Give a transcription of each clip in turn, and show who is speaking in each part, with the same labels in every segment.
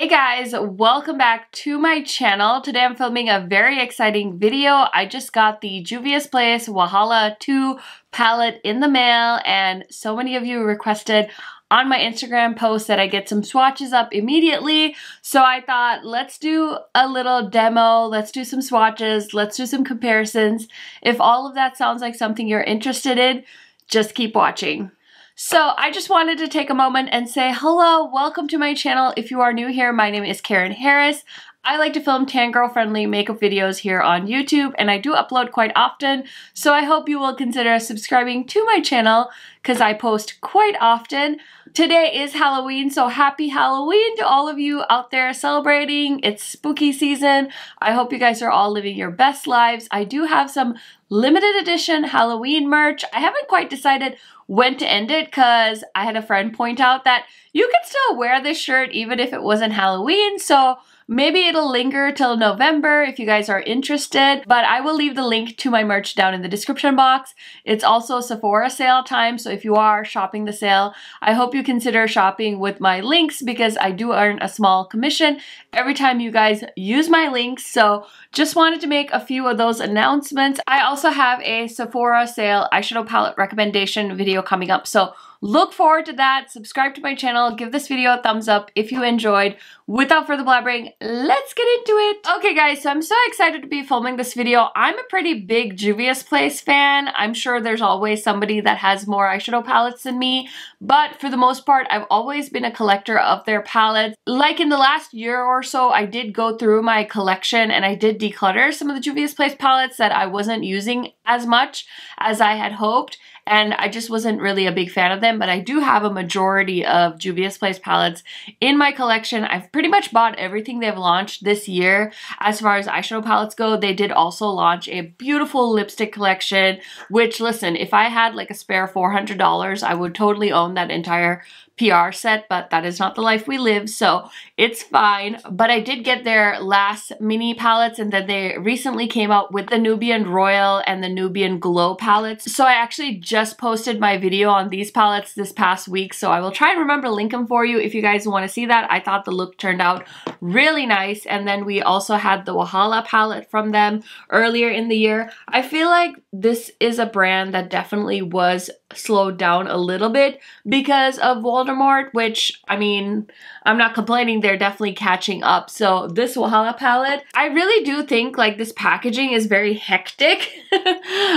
Speaker 1: Hey guys, welcome back to my channel. Today I'm filming a very exciting video. I just got the Juvia's Place Wahala 2 palette in the mail, and so many of you requested on my Instagram post that I get some swatches up immediately. So I thought, let's do a little demo, let's do some swatches, let's do some comparisons. If all of that sounds like something you're interested in, just keep watching. So I just wanted to take a moment and say hello, welcome to my channel. If you are new here, my name is Karen Harris. I like to film tan girl friendly makeup videos here on YouTube, and I do upload quite often, so I hope you will consider subscribing to my channel because I post quite often. Today is Halloween, so happy Halloween to all of you out there celebrating. It's spooky season. I hope you guys are all living your best lives. I do have some limited edition Halloween merch. I haven't quite decided when to end it because I had a friend point out that you can still wear this shirt even if it wasn't Halloween, so maybe it'll linger till November if you guys are interested, but I will leave the link to my merch down in the description box. It's also Sephora sale time, so if you are shopping the sale, I hope you consider shopping with my links because I do earn a small commission every time you guys use my links, so just wanted to make a few of those announcements. I also have a Sephora sale eyeshadow palette recommendation video coming up, so look forward to that. Subscribe to my channel, give this video a thumbs up if you enjoyed. Without further blabbering, let's get into it. Okay guys, so I'm so excited to be filming this video. I'm a pretty big Juvia's Place fan. I'm sure there's always somebody that has more eyeshadow palettes than me, but for the most part, I've always been a collector of their palettes. Like in the last year or so, I did go through my collection and I did declutter some of the Juvia's Place palettes that I wasn't using as much as I had hoped, and I just wasn't really a big fan of them, but I do have a majority of Juvia's Place palettes in my collection. I've pretty much bought everything they've launched this year. As far as eyeshadow palettes go, they did also launch a beautiful lipstick collection, which, listen, if I had like a spare $400, I would totally own that entire PR set, but that is not the life we live, so it's fine. But I did get their last mini palettes, and then they recently came out with the Nubian Royal and the Nubian Glow palettes. So I actually just posted my video on these palettes this past week, so I will try and remember to link them for you if you guys want to see that. I thought the look turned out really nice. And then we also had the Wahala palette from them earlier in the year. I feel like this is a brand that definitely was slowed down a little bit because of Voldemort, which, I mean, I'm not complaining, they're definitely catching up. So this Wahala palette, I really do think like this packaging is very hectic.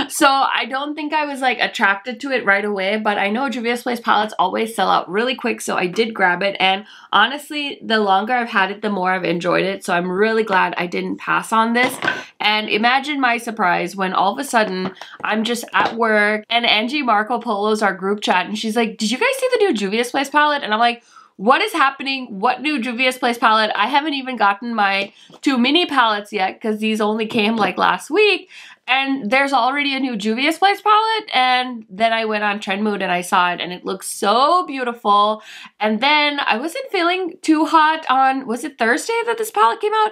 Speaker 1: So I don't think I was like attracted to it right away, but I know Juvia's Place palettes always sell out really quick, so I did grab it, and honestly, the longer I've had it, the more I've enjoyed it, so I'm really glad I didn't pass on this. And imagine my surprise when all of a sudden I'm just at work and Angie Marco Polo's our group chat, and she's like, did you guys see the new Juvia's Place palette? And I'm like, what is happening? What new Juvia's Place palette? I haven't even gotten my 2 mini palettes yet because these only came like last week, and there's already a new Juvia's Place palette. And then I went on Trendmood and I saw it, and it looks so beautiful. And then I wasn't feeling too hot on, was it Thursday that this palette came out?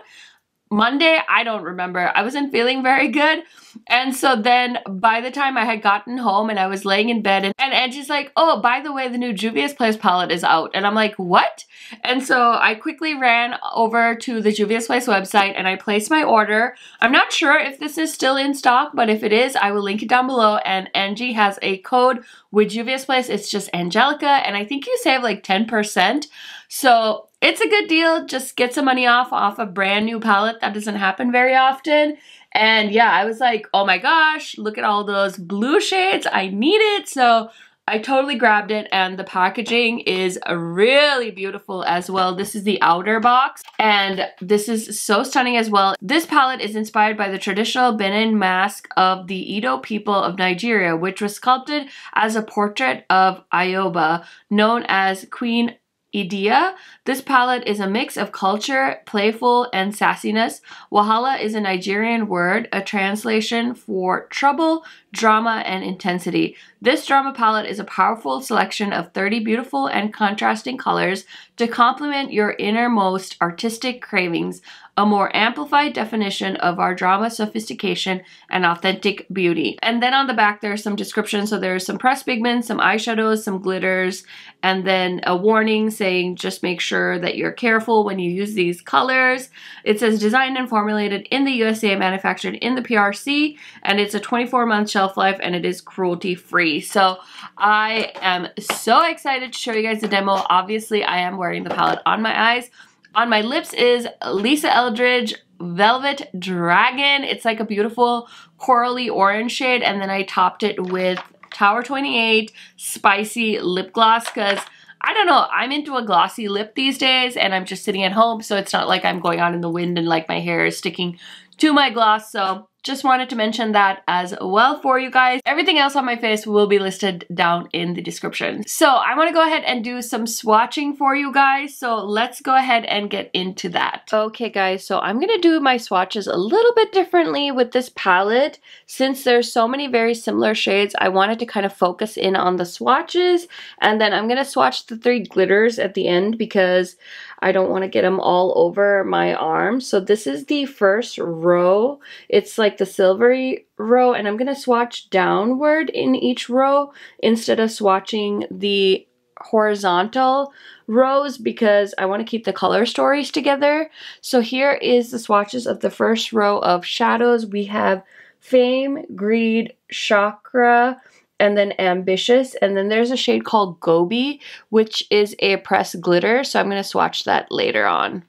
Speaker 1: Monday? I don't remember. I wasn't feeling very good. And so then by the time I had gotten home and I was laying in bed, and Angie's like, oh, by the way, the new Juvia's Place palette is out. And I'm like, what? And so I quickly ran over to the Juvia's Place website and I placed my order. I'm not sure if this is still in stock, but if it is, I will link it down below. And Angie has a code with Juvia's Place. It's just Angelica, and I think you save like 10%. So it's a good deal. Just get some money off a brand new palette. That doesn't happen very often. And yeah, I was like, oh my gosh, look at all those blue shades. I need it. So I totally grabbed it, and the packaging is really beautiful as well. This is the outer box, and this is so stunning as well. This palette is inspired by the traditional Benin mask of the Edo people of Nigeria, which was sculpted as a portrait of Ayoba, known as Queen Idea. This palette is a mix of culture, playful, and sassiness. Wahala is a Nigerian word, a translation for trouble, drama, and intensity. This drama palette is a powerful selection of 30 beautiful and contrasting colors to complement your innermost artistic cravings, a more amplified definition of our drama sophistication and authentic beauty. And then on the back there's some descriptions. So there's some pressed pigments, some eyeshadows, some glitters, and then a warning saying just make sure that you're careful when you use these colors. It says designed and formulated in the USA, manufactured in the PRC, and it's a 24-month shelf life, and it is cruelty free. So I am so excited to show you guys the demo. Obviously I am wearing the palette on my eyes. On my lips is Lisa Eldridge Velvet Dragon. It's like a beautiful corally orange shade, and then I topped it with Tower 28 Spicy Lip Gloss because I don't know, I'm into a glossy lip these days, and I'm just sitting at home, so it's not like I'm going out in the wind and like my hair is sticking to my gloss. So just wanted to mention that as well for you guys. Everything else on my face will be listed down in the description. So I want to go ahead and do some swatching for you guys. So let's go ahead and get into that. Okay guys, so I'm going to do my swatches a little bit differently with this palette. Since there's so many very similar shades, I wanted to kind of focus in on the swatches, and then I'm going to swatch the 3 glitters at the end because I don't want to get them all over my arm. So this is the first row. It's like the silvery row, and I'm going to swatch downward in each row instead of swatching the horizontal rows because I want to keep the color stories together. So here is the swatches of the first row of shadows. We have Fame, Greed, Chakra, and then Ambitious, and then there's a shade called Gobi, which is a pressed glitter, so I'm going to swatch that later on.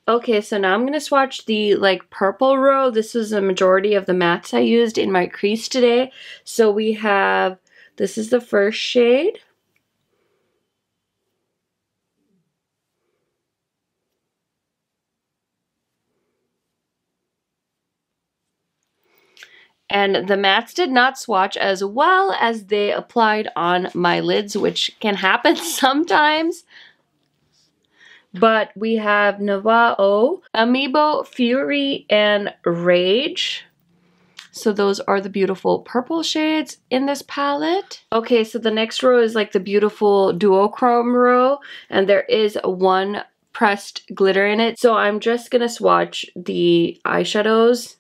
Speaker 1: Okay, so now I'm going to swatch the like purple row. This is a majority of the mattes I used in my crease today. So we have, this is the first shade. And the mattes did not swatch as well as they applied on my lids, which can happen sometimes. But we have Navao, Amiibo, Fury, and Rage. So those are the beautiful purple shades in this palette. Okay, so the next row is like the beautiful duochrome row, and there is one pressed glitter in it. So I'm just gonna swatch the eyeshadows,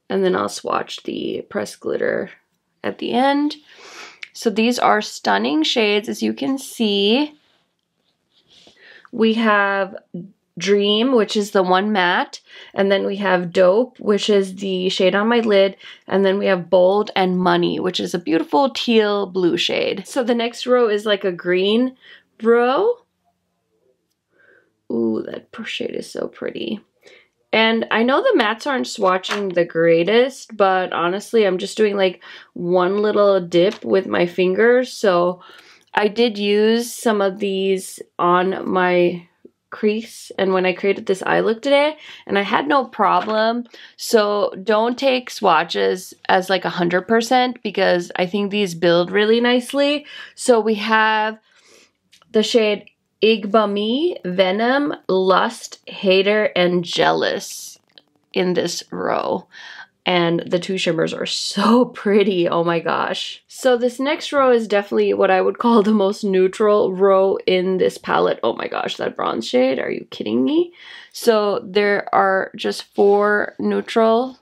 Speaker 1: and then I'll swatch the pressed glitter at the end. So these are stunning shades, as you can see. We have Dream, which is the one matte, and then we have Dope, which is the shade on my lid, and then we have Bold and Money, which is a beautiful teal blue shade. So the next row is like a green row. Ooh, that shade is so pretty. And I know the mattes aren't swatching the greatest, but honestly, I'm just doing like one little dip with my fingers. So I did use some of these on my crease and when I created this eye look today, and I had no problem. So don't take swatches as like 100% because I think these build really nicely. So we have the shade Igbami, Venom, Lust, Hater, and Jealous in this row. And the 2 shimmers are so pretty, oh my gosh. So this next row is definitely what I would call the most neutral row in this palette. Oh my gosh, that bronze shade, are you kidding me? So there are just 4 neutral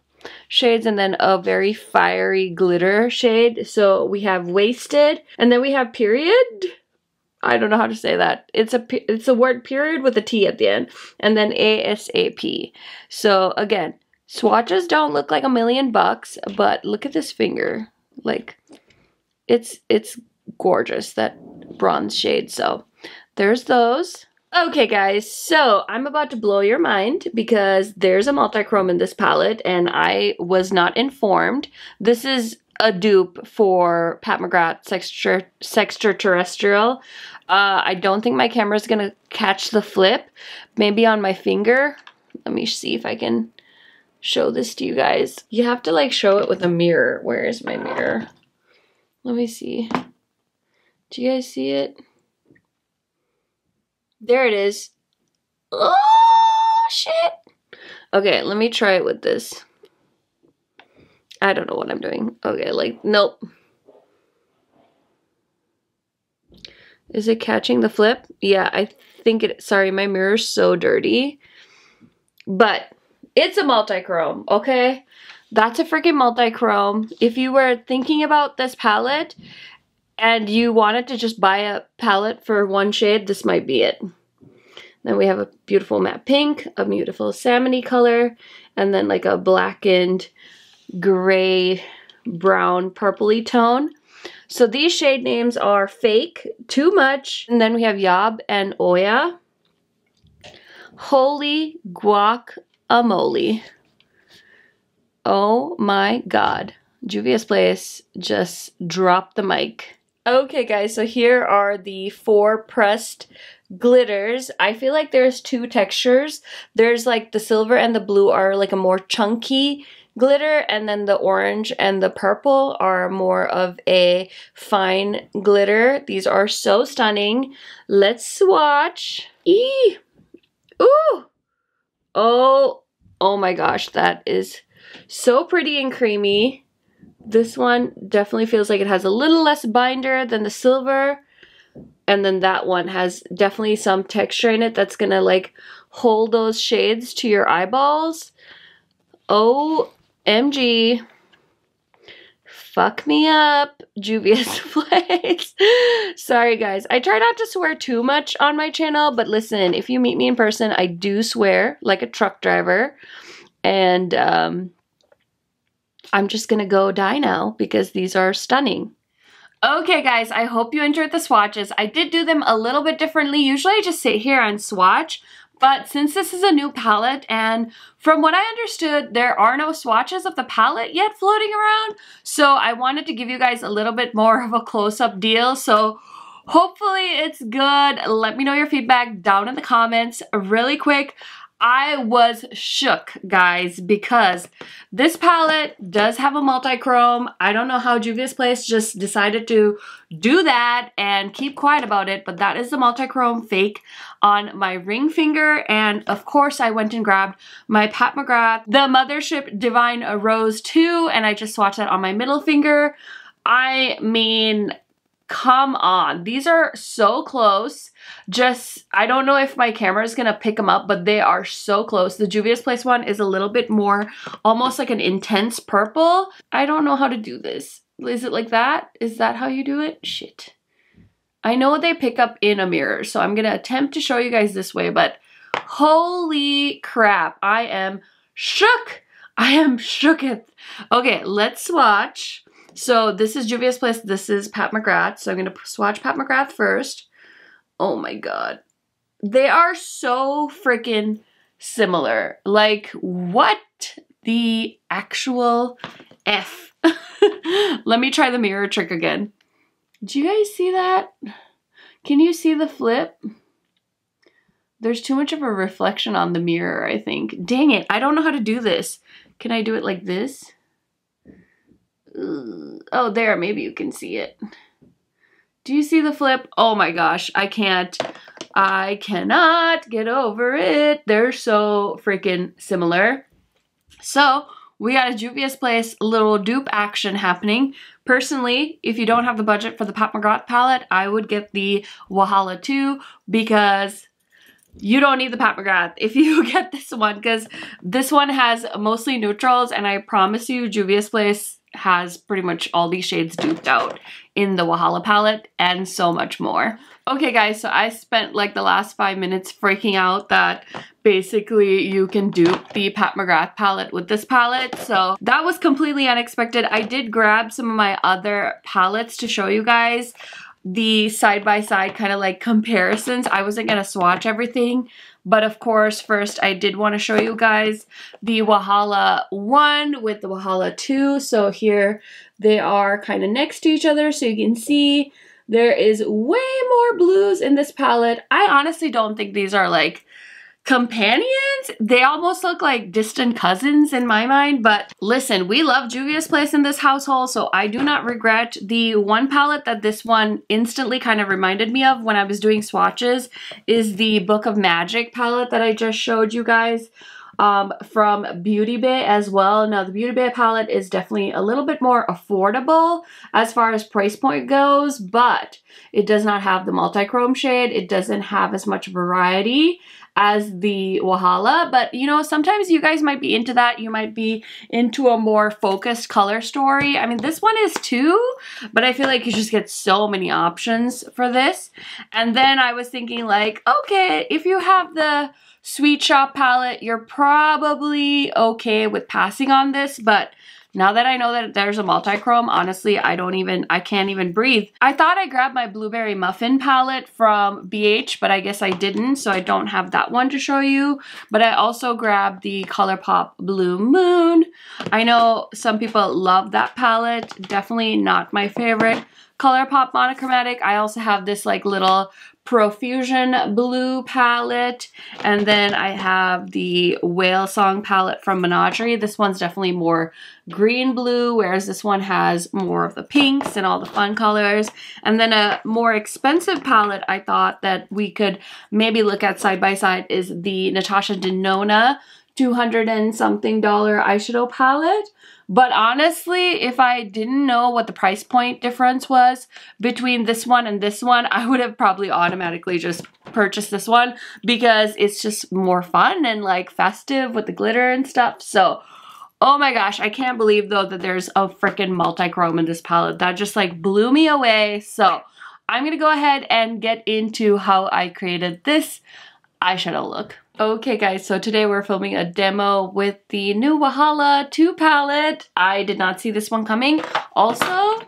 Speaker 1: shades and then a very fiery glitter shade. So we have Wasted, and then we have Period. I don't know how to say that. It's a word period with a T at the end. And then ASAP. So again, swatches don't look like $1,000,000, but look at this finger. Like, it's gorgeous, that bronze shade. So there's those. Okay guys, so I'm about to blow your mind because there's a multi-chrome in this palette and I was not informed. This is a dupe for Pat McGrath Sextraterrestrial. I don't think my camera is gonna catch the flip. Maybe on my finger. Let me see if I can show this to you guys. You have to like show it with a mirror. Where is my mirror? Let me see. Do you guys see it? There it is. Oh, shit. Okay, let me try it with this. I don't know what I'm doing. Okay, like, nope. Is it catching the flip? Yeah, I think it, sorry, my mirror's so dirty. But it's a multi-chrome, okay? That's a freaking multi-chrome. If you were thinking about this palette and you wanted to just buy a palette for one shade, this might be it. Then we have a beautiful matte pink, a beautiful salmony color, and then like a blackened gray, brown, purpley tone. So these shade names are Fake, Too Much, and then we have Yob and Oya. Holy guacamole. Oh my god. Juvia's Place just dropped the mic. Okay guys, so here are the 4 pressed glitters. I feel like there's 2 textures. There's like the silver and the blue are like a more chunky glitter, and then the orange and the purple are more of a fine glitter. These are so stunning. Let's swatch. Eee! Ooh! Oh my gosh, that is so pretty and creamy. This one definitely feels like it has a little less binder than the silver. And then that one has definitely some texture in it that's gonna like hold those shades to your eyeballs. OMG. Fuck me up, Juvia's Place. Sorry guys, I try not to swear too much on my channel, but listen, if you meet me in person, I do swear like a truck driver. And I'm just gonna go die now because these are stunning. Okay guys, I hope you enjoyed the swatches. I did do them a little bit differently. Usually I just sit here and swatch, but since this is a new palette, and from what I understood, there are no swatches of the palette yet floating around, so I wanted to give you guys a little bit more of a close-up deal. So hopefully it's good. Let me know your feedback down in the comments really quick. I was shook, guys, because this palette does have a multi-chrome. I don't know how Juvia's Place just decided to do that and keep quiet about it, but that is the multi-chrome Fake on my ring finger. And of course, I went and grabbed my Pat McGrath, the Mothership Divine Rose 2, and I just swatched that on my middle finger. I mean, come on, these are so close. Just, I don't know if my camera is gonna pick them up, but they are so close. The Juvia's Place one is a little bit more, almost like an intense purple. I don't know how to do this. Is it like that? Is that how you do it? Shit. I know they pick up in a mirror, so I'm gonna attempt to show you guys this way, but holy crap, I am shook. I am shooketh. Okay, let's swatch. So this is Juvia's Place, this is Pat McGrath. So I'm gonna swatch Pat McGrath first. Oh my god. They are so freaking similar. Like, what the actual F? Let me try the mirror trick again. Do you guys see that? Can you see the flip? There's too much of a reflection on the mirror, I think. Dang it, I don't know how to do this. Can I do it like this? Oh, there, maybe you can see it. Do you see the flip? Oh my gosh, I can't. I cannot get over it. They're so freaking similar. So we got a Juvia's Place little dupe action happening. Personally, if you don't have the budget for the Pat McGrath palette, I would get the Wahala 2 because you don't need the Pat McGrath if you get this one, because this one has mostly neutrals, and I promise you Juvia's Place has pretty much all these shades duped out in the Wahala palette and so much more. Okay guys, so I spent like the last 5 minutes freaking out that basically you can dupe the Pat McGrath palette with this palette. So that was completely unexpected. I did grab some of my other palettes to show you guys the side-by-side kind of like comparisons. I wasn't gonna swatch everything, but of course, first I did want to show you guys the Wahala 1 with the Wahala 2. So here they are kind of next to each other, so you can see there is way more blues in this palette. I honestly don't think these are like companions. They almost look like distant cousins in my mind, but listen, we love Juvia's Place in this household, so I do not regret. The one palette that this one instantly kind of reminded me of when I was doing swatches is the Book of Magic palette that I just showed you guys. from Beauty Bay as well. Now the Beauty Bay palette is definitely a little bit more affordable as far as price point goes, but it does not have the multi-chrome shade. It doesn't have as much variety as the Wahala, but you know, sometimes you guys might be into that. You might be into a more focused color story. I mean, this one is too, but I feel like you just get so many options for this. And then I was thinking like, okay, if you have the Sweet Shop palette, you're probably okay with passing on this, but now that I know that there's a multi-chrome, honestly, I can't even breathe. I thought I grabbed my Blueberry Muffin palette from BH, but I guess I didn't, so I don't have that one to show you. But I also grabbed the ColourPop Blue Moon. I know some people love that palette. Definitely not my favorite ColourPop monochromatic. I also have this like little Profusion blue palette, and then I have the Whale Song palette from Menagerie. This one's definitely more green blue, whereas this one has more of the pinks and all the fun colors. And then a more expensive palette I thought that we could maybe look at side by side is the Natasha Denona $200 and something eyeshadow palette. But honestly, if I didn't know what the price point difference was between this one and this one, I would have probably automatically just purchased this one because it's just more fun and like festive with the glitter and stuff. So, oh my gosh, I can't believe though that there's a freaking multi-chrome in this palette. That just like blew me away. So I'm gonna go ahead and get into how I created this eyeshadow look. Okay guys, so today we're filming a demo with the new Wahala 2 palette. I did not see this one coming. Also,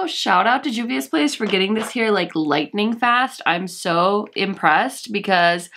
Speaker 1: shout out to Juvia's Place for getting this here like lightning fast. I'm so impressed because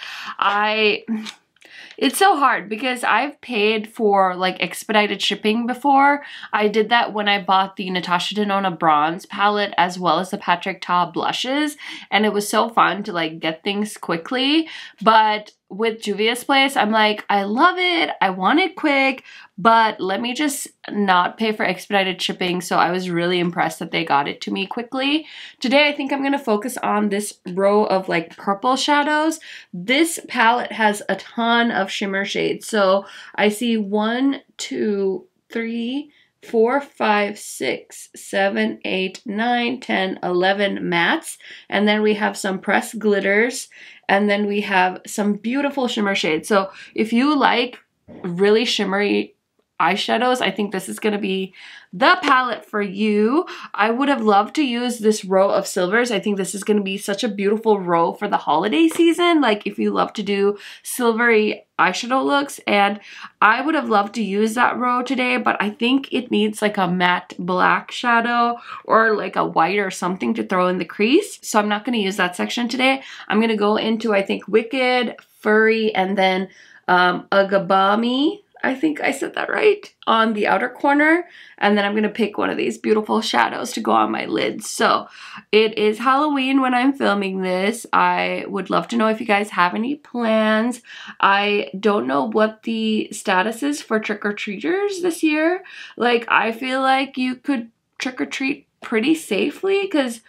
Speaker 1: it's so hard because I've paid for like expedited shipping before. I did that when I bought the Natasha Denona bronze palette as well as the Patrick Ta blushes, and it was so fun to like get things quickly. But with Juvia's Place, I'm like, I love it, I want it quick, but let me just not pay for expedited shipping. So I was really impressed that they got it to me quickly. Today, I think I'm gonna focus on this row of like purple shadows. This palette has a ton of shimmer shades. So I see 1, 2, 3, 4, 5, 6, 7, 8, 9, 10, 11 mattes. And then we have some pressed glitters. And then we have some beautiful shimmer shades. So if you like really shimmery eyeshadows, I think this is going to be the palette for you. I would have loved to use this row of silvers. I think this is going to be such a beautiful row for the holiday season. Like if you love to do silvery eyeshadow looks, and I would have loved to use that row today, but I think it needs like a matte black shadow or like a white or something to throw in the crease. So I'm not going to use that section today. I'm going to go into, I think, Wicked, Furry, and then Agabami. I think I said that right, on the outer corner. And then I'm going to pick one of these beautiful shadows to go on my lids. So it is Halloween when I'm filming this. I would love to know if you guys have any plans. I don't know what the status is for trick-or-treaters this year. Like, I feel like you could trick-or-treat pretty safely because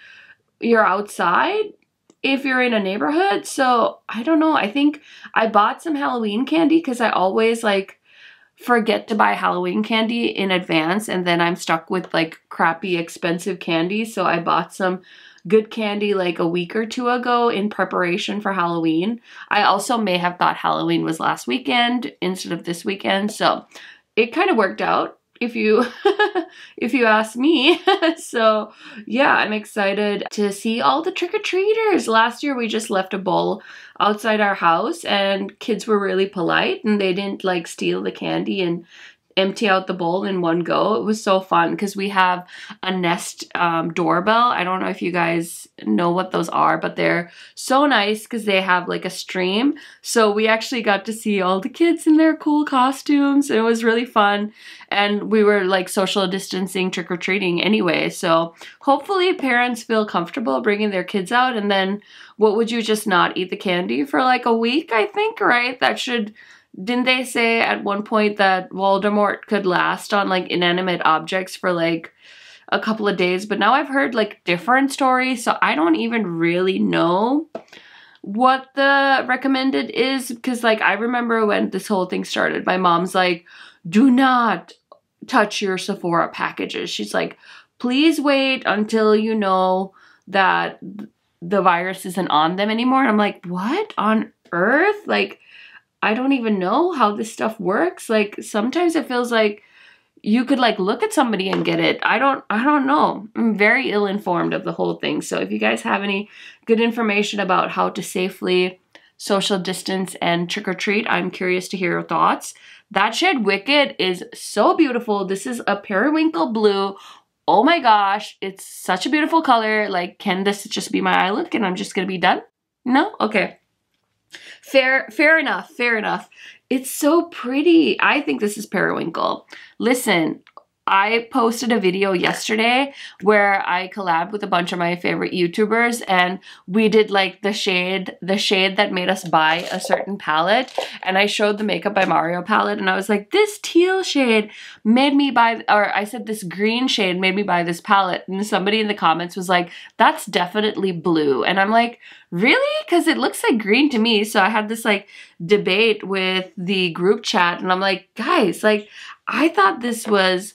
Speaker 1: you're outside if you're in a neighborhood. So I don't know. I think I bought some Halloween candy because I always like forget to buy Halloween candy in advance, and then I'm stuck with like crappy expensive candy. So I bought some good candy like a week or two ago in preparation for Halloween. I also may have thought Halloween was last weekend instead of this weekend, so it kind of worked out if you if you ask me. So yeah, I'm excited to see all the trick-or-treaters. Last year we just left a bowl outside our house and kids were really polite and they didn't like steal the candy and empty out the bowl in one go. It was so fun because we have a Nest doorbell. I don't know if you guys know what those are, but they're so nice because they have like a stream. So we actually got to see all the kids in their cool costumes. It was really fun. And we were like social distancing trick-or-treating anyway. So hopefully parents feel comfortable bringing their kids out. And then what would you just not eat the candy for like a week, I think, right? That should... Didn't they say at one point that Voldemort could last on like inanimate objects for like a couple of days? But now I've heard like different stories, so I don't even really know. what the recommended is, because like I remember when this whole thing started, my mom's like, do not touch your Sephora packages. She's like, please wait until you know that the virus isn't on them anymore. And I'm like, what on earth? Like, I don't even know how this stuff works. Like, sometimes it feels like you could like look at somebody and get it. I don't know. I'm very ill-informed of the whole thing. So if you guys have any good information about how to safely social distance and trick-or-treat, I'm curious to hear your thoughts. That shade Wicked is so beautiful. This is a periwinkle blue. Oh my gosh, it's such a beautiful color. Like, can this just be my eye look and I'm just gonna be done? No? Okay. Fair enough, fair enough. It's so pretty. I think this is periwinkle. Listen, I posted a video yesterday where I collabed with a bunch of my favorite YouTubers, and we did like the shade that made us buy a certain palette, and I showed the Makeup by Mario palette, and I was like, this teal shade made me buy, or I said this green shade made me buy this palette, and somebody in the comments was like, that's definitely blue, and I'm like, really? Because it looks like green to me. So I had this like debate with the group chat, and I'm like, guys, like I thought this was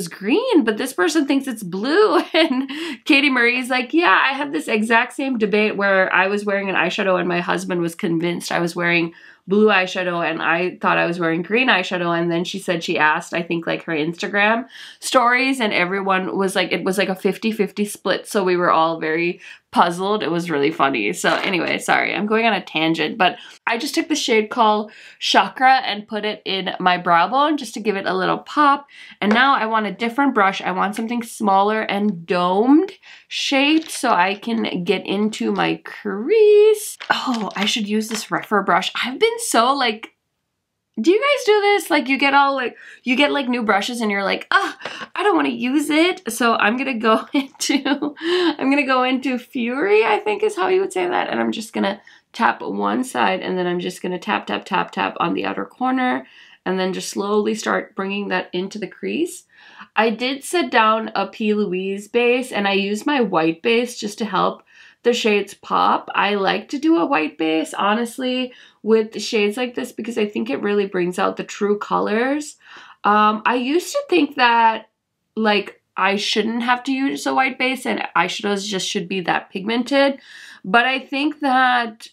Speaker 1: green, but this person thinks it's blue. And Katie Marie's like, yeah, I had this exact same debate where I was wearing an eyeshadow and my husband was convinced I was wearing blue eyeshadow and I thought I was wearing green eyeshadow. And then she said she asked, I think, like her Instagram stories, and everyone was like, it was like a 50-50 split. So we were all very puzzled. It was really funny. So anyway, sorry, I'm going on a tangent, but I just took the shade called Chakra and put it in my brow bone just to give it a little pop. And now I want a different brush. I want something smaller and domed shaped so I can get into my crease. Oh, I should use this rougher brush. I've been so like, do you guys do this? Like you get like new brushes and you're like, oh, I don't want to use it. So I'm going to go into Fury, I think is how you would say that. And I'm just going to tap one side, and then I'm just going to tap, tap, tap, tap on the outer corner, and then just slowly start bringing that into the crease. I did set down a P. Louise base, and I used my white base just to help the shades pop. I like to do a white base, honestly, with shades like this because I think it really brings out the true colors. I used to think that, like, I shouldn't have to use a white base and eyeshadows just should be that pigmented. But I think that,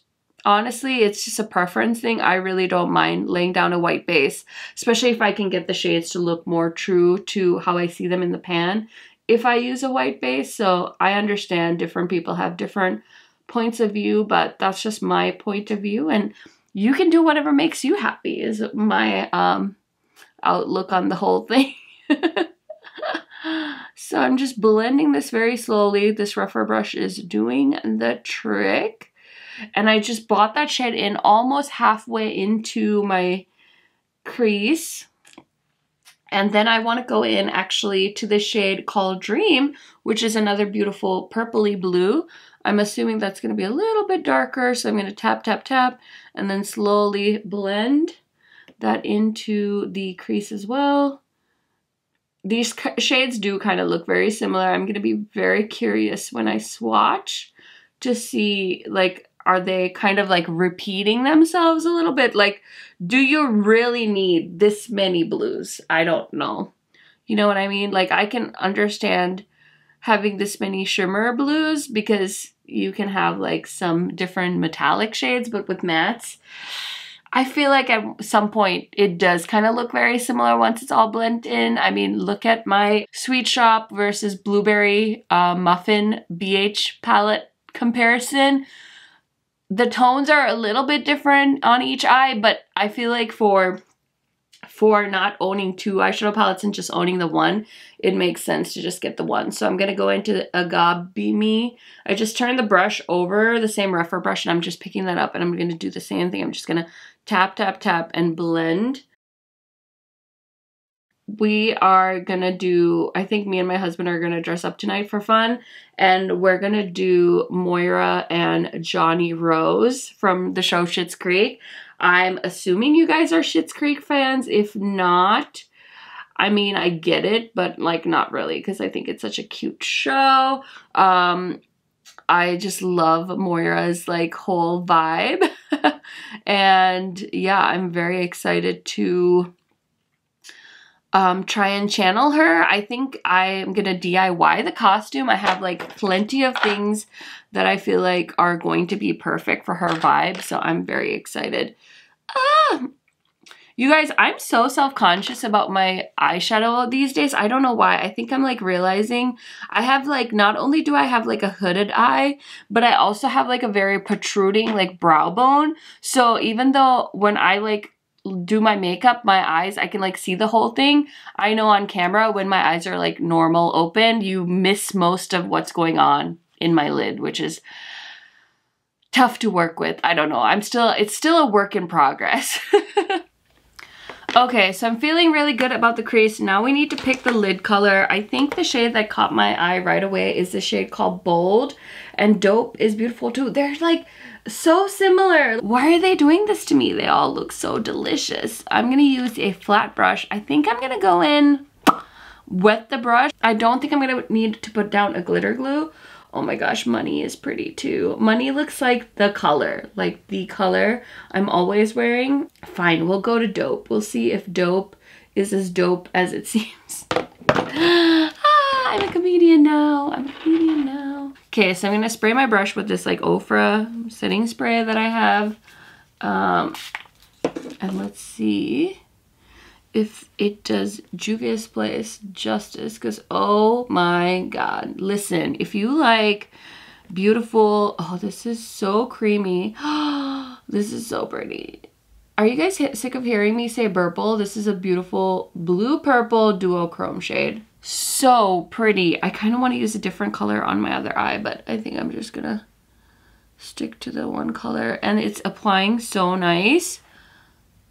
Speaker 1: honestly, it's just a preference thing. I really don't mind laying down a white base, especially if I can get the shades to look more true to how I see them in the pan if I use a white base. So I understand different people have different points of view, but that's just my point of view, and you can do whatever makes you happy is my outlook on the whole thing. So I'm just blending this very slowly. This rougher brush is doing the trick. And I just brought that shade in almost halfway into my crease. And then I want to go in actually to the shade called Dream, which is another beautiful purpley blue. I'm assuming that's going to be a little bit darker, so I'm going to tap, tap, tap, and then slowly blend that into the crease as well. These shades do kind of look very similar. I'm going to be very curious when I swatch to see, like, are they kind of like repeating themselves a little bit? Like, do you really need this many blues? I don't know. You know what I mean? Like, I can understand having this many shimmer blues because you can have like some different metallic shades, but with mattes, I feel like at some point it does kind of look very similar once it's all blended in. I mean, look at my Sweet Shop versus Blueberry Muffin BH palette comparison. The tones are a little bit different on each eye, but I feel like for not owning two eyeshadow palettes and just owning the one, it makes sense to just get the one. So I'm going to go into Agabimi. I just turned the brush over, the same rougher brush, and I'm just picking that up, and I'm going to do the same thing. I'm just going to tap, tap, tap, and blend. We are going to do, I think me and my husband are going to dress up tonight for fun, and we're going to do Moira and Johnny Rose from the show Schitt's Creek. I'm assuming you guys are Schitt's Creek fans. If not, I mean, I get it, but like not really, because I think it's such a cute show. I just love Moira's like whole vibe. And yeah, I'm very excited to try and channel her. I think I'm gonna DIY the costume. I have like plenty of things that I feel like are going to be perfect for her vibe, so I'm very excited. You guys, I'm so self-conscious about my eyeshadow these days. I don't know why. I think I'm like realizing I have like, not only do I have like a hooded eye, but I also have like a very protruding like brow bone. So even though when I like do my makeup, my eyes, I can like see the whole thing. I know on camera when my eyes are like normal open, you miss most of what's going on in my lid, which is tough to work with. I don't know. It's still a work in progress. Okay, so I'm feeling really good about the crease. Now we need to pick the lid color. I think the shade that caught my eye right away is the shade called Bold, and Dope is beautiful too. They're like so similar. Why are they doing this to me? They all look so delicious. I'm gonna use a flat brush. I think I'm gonna go in, wet the brush. I don't think I'm gonna need to put down a glitter glue. Oh my gosh, Money is pretty too. Money looks like the color I'm always wearing. Fine, we'll go to Dope. We'll see if Dope is as dope as it seems. I'm a comedian now. I'm a comedian now. Okay, so I'm gonna spray my brush with this like Ofra setting spray that I have. And let's see if it does Juvia's Place justice, because oh my god, listen, if you like beautiful, oh, this is so creamy. This is so pretty. Are you guys sick of hearing me say purple? This is a beautiful blue purple duochrome shade. So pretty. I kind of want to use a different color on my other eye, but I think I'm just gonna stick to the one color, and it's applying so nice.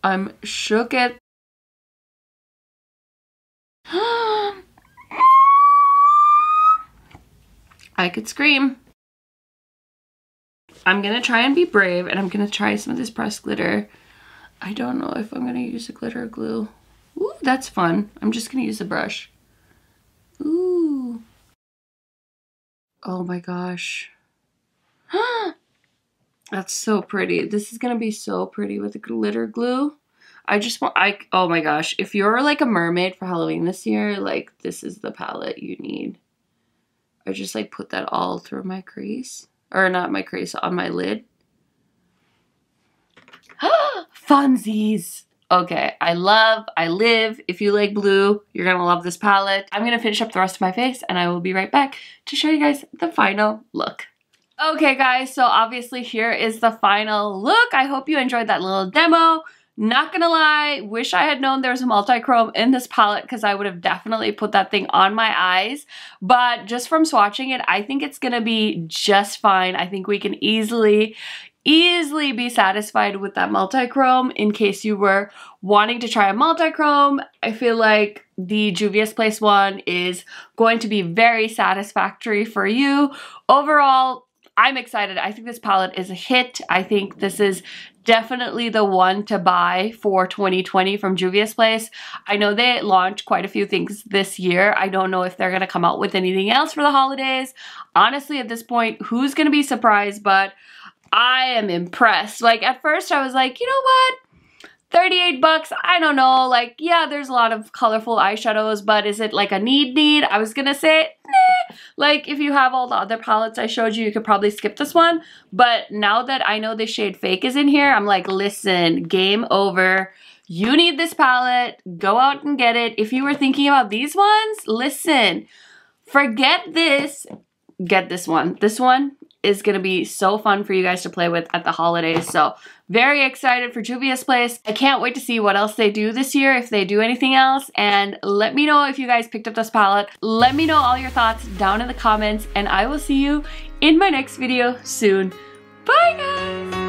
Speaker 1: I'm shook at I could scream. I'm gonna try and be brave, and I'm gonna try some of this pressed glitter. I don't know if I'm gonna use a glitter glue. Ooh, that's fun. I'm just gonna use a brush. Ooh. Oh my gosh. That's so pretty. This is gonna be so pretty with the glitter glue. Oh my gosh, if you're like a mermaid for Halloween this year, like this is the palette you need. I just like put that all through my crease, or not my crease, on my lid. Funsies. Okay, I live. If you like blue, you're gonna love this palette. I'm gonna finish up the rest of my face, and I will be right back to show you guys the final look. Okay guys, so obviously here is the final look. I hope you enjoyed that little demo. Not gonna lie, wish I had known there was a multi-chrome in this palette, because I would have definitely put that thing on my eyes. But just from swatching it, I think it's gonna be just fine. I think we can easily be satisfied with that multi-chrome. In case you were wanting to try a multi-chrome, I feel like the Juvia's Place one is going to be very satisfactory for you. Overall, I'm excited. I think this palette is a hit. I think this is definitely the one to buy for 2020 from Juvia's Place. I know they launched quite a few things this year. I don't know if they're going to come out with anything else for the holidays. Honestly, at this point, who's going to be surprised? But I am impressed. Like, at first I was like, you know what? 38 bucks, I don't know, like, yeah, there's a lot of colorful eyeshadows, but is it like a need? I was gonna say, nah. Like, if you have all the other palettes I showed you, you could probably skip this one. But now that I know the shade Fake is in here, I'm like, listen, game over. You need this palette, go out and get it. If you were thinking about these ones, listen, forget this, get this one. This one is gonna be so fun for you guys to play with at the holidays. So very excited for Juvia's Place. I can't wait to see what else they do this year, if they do anything else. And let me know if you guys picked up this palette. Let me know all your thoughts down in the comments, and I will see you in my next video soon. Bye guys!